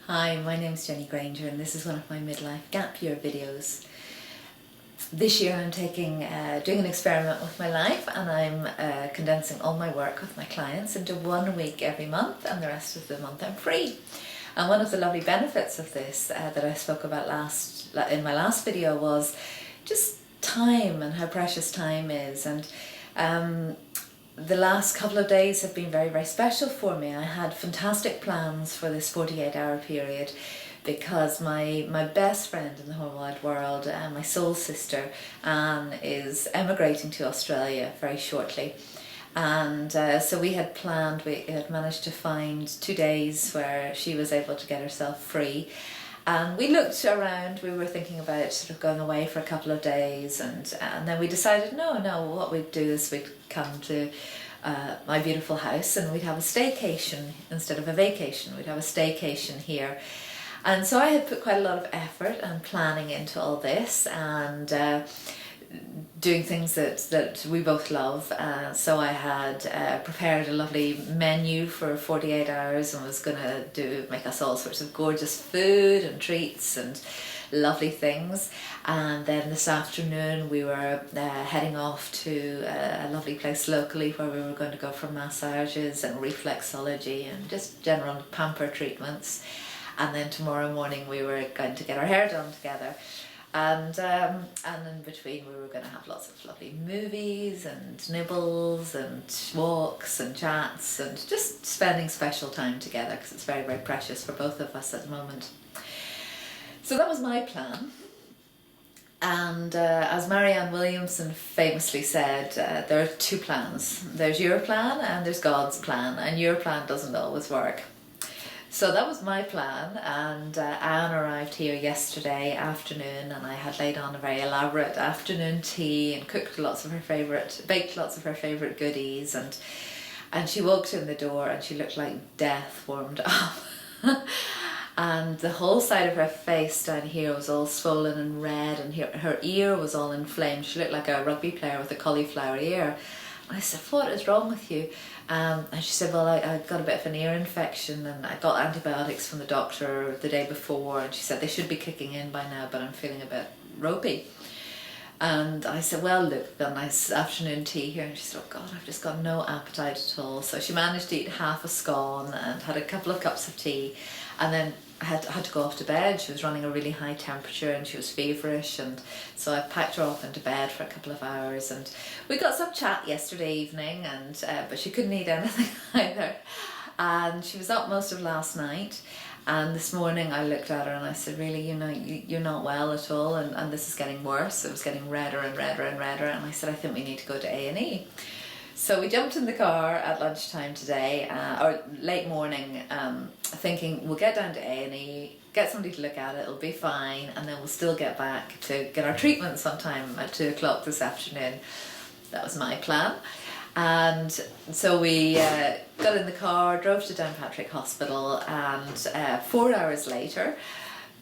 Hi, my name is Jenny Grainger and this is one of my midlife gap year videos. This year I'm doing an experiment with my life, and I'm condensing all my work with my clients into 1 week every month, and the rest of the month I'm free. And one of the lovely benefits of this that I spoke about in my last video was just time and how precious time is. And the last couple of days have been very, very special for me. I had fantastic plans for this 48-hour period because my best friend in the whole wide world, my soul sister, Anne, is emigrating to Australia very shortly. And so we had managed to find 2 days where she was able to get herself free. And we looked around, we were thinking about sort of going away for a couple of days, and then we decided no, what we'd do is we'd come to my beautiful house and we'd have a staycation instead of a vacation. We'd have a staycation here. And so I had put quite a lot of effort and planning into all this, and doing things that we both love. So I had prepared a lovely menu for 48 hours and was going to make us all sorts of gorgeous food and treats and lovely things. And then this afternoon we were heading off to a lovely place locally where we were going to go for massages and reflexology and just general pamper treatments. And then tomorrow morning we were going to get our hair done together. And in between we were going to have lots of lovely movies and nibbles and walks and chats and just spending special time together, because it's very, very precious for both of us at the moment. So that was my plan. And as Marianne Williamson famously said, there are two plans. There's your plan and there's God's plan, and your plan doesn't always work. So that was my plan, and Anne arrived here yesterday afternoon, and I had laid on a very elaborate afternoon tea and baked lots of her favourite goodies, and she walked in the door and she looked like death warmed up. And the whole side of her face down here was all swollen and red, and her ear was all inflamed. She looked like a rugby player with a cauliflower ear. I said, "What is wrong with you?" And she said, "Well, I got a bit of an ear infection and I got antibiotics from the doctor the day before, and she said they should be kicking in by now, but I'm feeling a bit ropey." And I said, "Well, look, got a nice afternoon tea here." And she said, "Oh God, I've just got no appetite at all." So she managed to eat half a scone and had a couple of cups of tea, and then I had to go off to bed. She was running a really high temperature and she was feverish, and so I packed her off into bed for a couple of hours, and we got some chat yesterday evening, and but she couldn't eat anything either, and she was up most of last night. And this morning I looked at her and I said, "Really, you're not well at all, and this is getting worse." It was getting redder and redder and redder, and I said, "I think we need to go to A&E." So we jumped in the car at lunchtime today, or late morning, thinking we'll get down to A&E, get somebody to look at it, it'll be fine, and then we'll still get back to get our treatment sometime at 2 o'clock this afternoon. That was my plan. And so we got in the car, drove to Downpatrick Hospital, and 4 hours later,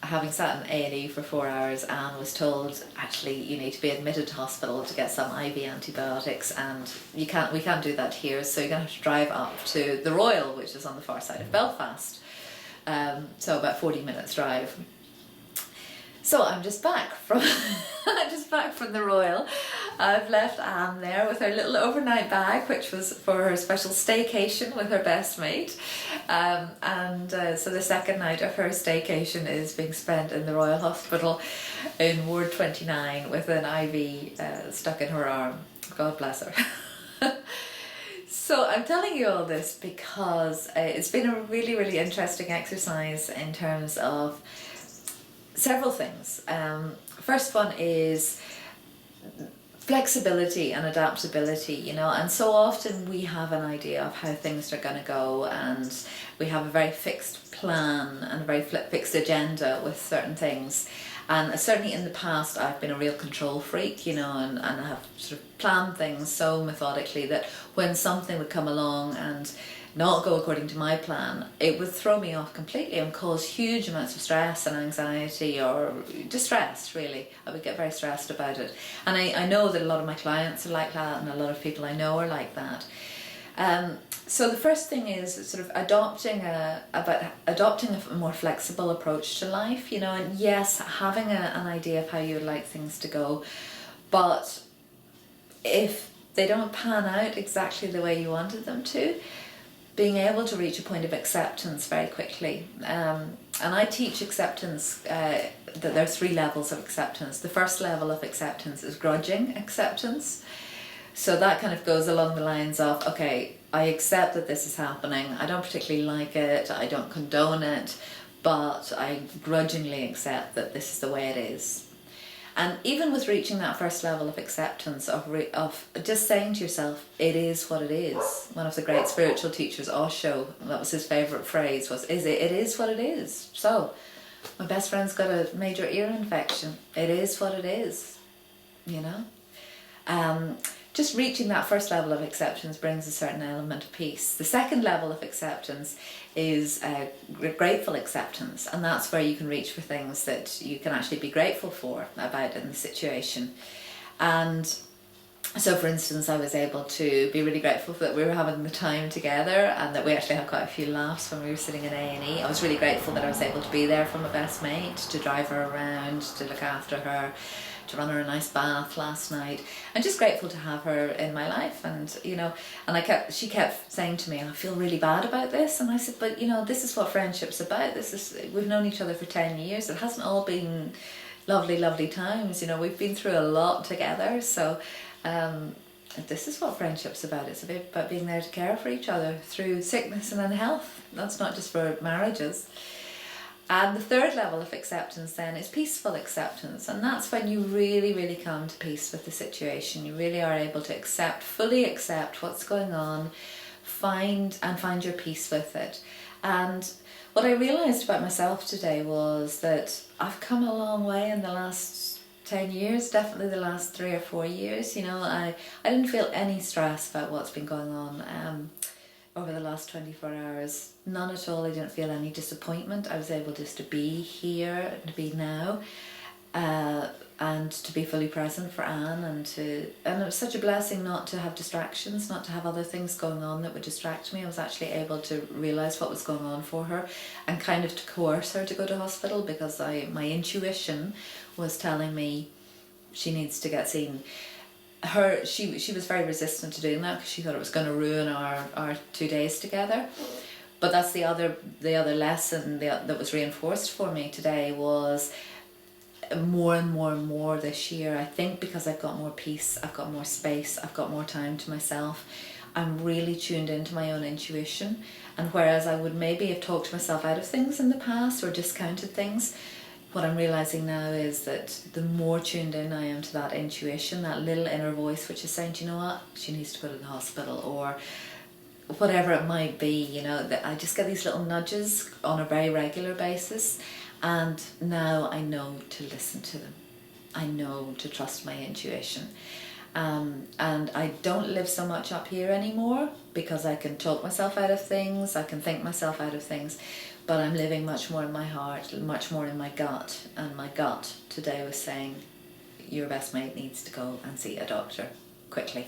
having sat in A&E for 4 hours, Anne was told, "Actually, you need to be admitted to hospital to get some IV antibiotics, and we can't do that here, so you're going to have to drive up to the Royal, which is on the far side of Belfast." So about 40 minutes drive. So I'm just back from the Royal. I've left Anne there with her little overnight bag, which was for her special staycation with her best mate. So the second night of her staycation is being spent in the Royal Hospital in Ward 29 with an IV stuck in her arm. God bless her. So I'm telling you all this because it's been a really, really interesting exercise in terms of several things. First one is flexibility and adaptability, and so often we have an idea of how things are going to go, and we have a very fixed plan and a very fixed agenda with certain things. And certainly in the past I've been a real control freak, and I have sort of planned things so methodically that when something would come along and not go according to my plan, it would throw me off completely and cause huge amounts of stress and anxiety, or distress really. I would get very stressed about it. And I know that a lot of my clients are like that, and a lot of people I know are like that. So the first thing is sort of adopting a more flexible approach to life, you know, and yes, having an idea of how you would like things to go, but if they don't pan out exactly the way you wanted them to, being able to reach a point of acceptance very quickly. And I teach acceptance, that there are 3 levels of acceptance. The first level of acceptance is grudging acceptance. So that kind of goes along the lines of, okay, I accept that this is happening. I don't particularly like it. I don't condone it, but I grudgingly accept that this is the way it is. And even with reaching that first level of acceptance, of just saying to yourself, it is what it is. One of the great spiritual teachers, Osho, that was his favourite phrase, was, it is what it is. So, my best friend's got a major ear infection. It is what it is, you know? Just reaching that first level of acceptance brings a certain element of peace. The second level of acceptance is grateful acceptance, and that's where you can reach for things that you can actually be grateful for about in the situation. And so, for instance, I was able to be really grateful that we were having the time together, and that we actually had quite a few laughs when we were sitting in A&E. I was really grateful that I was able to be there for my best mate, to drive her around, to look after her, to run her a nice bath last night. I'm just grateful to have her in my life. And you know, and she kept saying to me, I feel really bad about this. And I said, but you know, this is what friendship's about. We've known each other for 10 years. It hasn't all been lovely times, you know, we've been through a lot together. So this is what friendship's about. It's about being there to care for each other through sickness and in health. That's not just for marriages. And the third level of acceptance then is peaceful acceptance, and that's when you really come to peace with the situation. You really are able to fully accept what's going on, find your peace with it. And what I realised about myself today was that I've come a long way in the last 10 years, definitely the last 3 or 4 years. You know, I didn't feel any stress about what's been going on over the last 24 hours. None at all. I didn't feel any disappointment. I was able just to be here, to be now, and to be fully present for Anne, and it was such a blessing not to have distractions, not to have other things going on that would distract me. I was actually able to realise what was going on for her, and kind of to coerce her to go to hospital, because my intuition was telling me she needs to get seen. She was very resistant to doing that, because she thought it was going to ruin our 2 days together. But that's the other lesson that was reinforced for me today, was more and more this year, I think, because I've got more peace, I've got more space, I've got more time to myself, I'm really tuned into my own intuition. And whereas I would maybe have talked myself out of things in the past or discounted things, what I'm realising now is that the more tuned in I am to that intuition, that little inner voice which is saying, do you know what, she needs to go to the hospital, or whatever it might be, you know, that I just get these little nudges on a very regular basis, and now I know to listen to them. I know to trust my intuition. And I don't live so much up here anymore, because I can talk myself out of things, I can think myself out of things, but I'm living much more in my heart, much more in my gut. And my gut today was saying, your best mate needs to go and see a doctor quickly.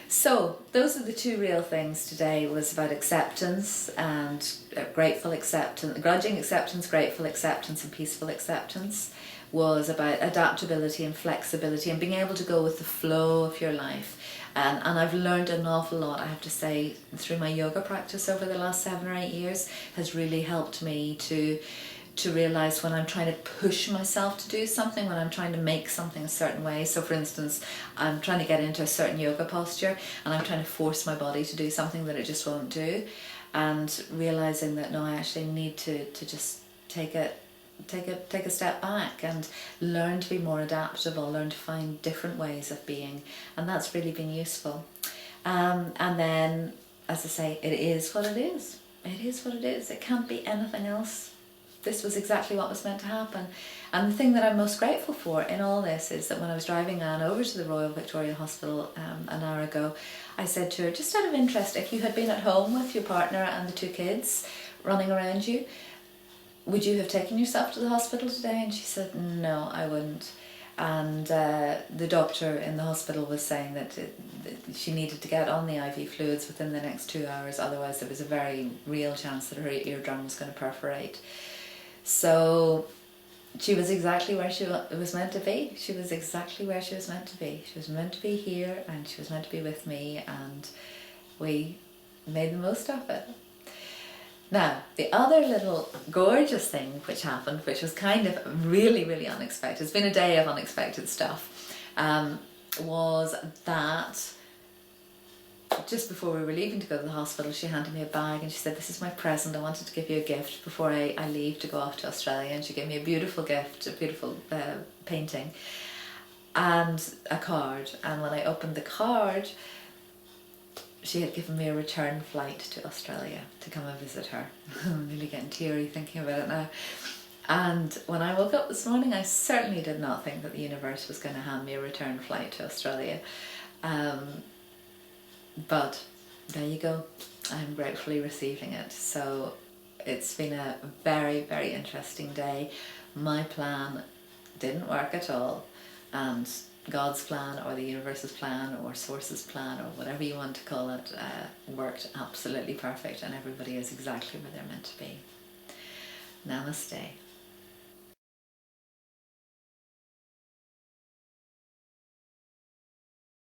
So those are the 2 real things today. Was about acceptance and grateful acceptance, grudging acceptance, grateful acceptance, and peaceful acceptance. Was about adaptability and flexibility, and being able to go with the flow of your life. And I've learned an awful lot, I have to say, through my yoga practice over the last 7 or 8 years, has really helped me to realise when I'm trying to push myself to do something, when I'm trying to make something a certain way. So for instance, I'm trying to get into a certain yoga posture, and I'm trying to force my body to do something that it just won't do, and realising that no, I actually need to just take a step back and learn to be more adaptable, learn to find different ways of being, and that's really been useful. And then, as I say, it is what it is. It is what it is. It can't be anything else. This was exactly what was meant to happen. And the thing that I'm most grateful for in all this is that when I was driving Anne over to the Royal Victoria Hospital an hour ago, I said to her, just out of interest, if you had been at home with your partner and the 2 kids running around you, would you have taken yourself to the hospital today? And she said, no, I wouldn't. and the doctor in the hospital was saying that she needed to get on the IV fluids within the next 2 hours, otherwise there was a very real chance that her eardrum was going to perforate. So she was exactly where she was meant to be. She was exactly where she was meant to be. She was meant to be here, and she was meant to be with me, and we made the most of it. Now, the other little gorgeous thing which happened, which was kind of really, really unexpected, it's been a day of unexpected stuff, was that just before we were leaving to go to the hospital, she handed me a bag and she said, "This is my present, I wanted to give you a gift before I leave to go off to Australia." And she gave me a beautiful gift, a beautiful painting and a card. And when I opened the card, she had given me a return flight to Australia to come and visit her. I'm really getting teary thinking about it now. And when I woke up this morning, I certainly did not think that the universe was going to hand me a return flight to Australia. But there you go, I'm gratefully receiving it. So it's been a very, very interesting day. My plan didn't work at all, and God's plan, or the universe's plan, or source's plan, or whatever you want to call it, worked absolutely perfect, and everybody is exactly where they're meant to be. Namaste.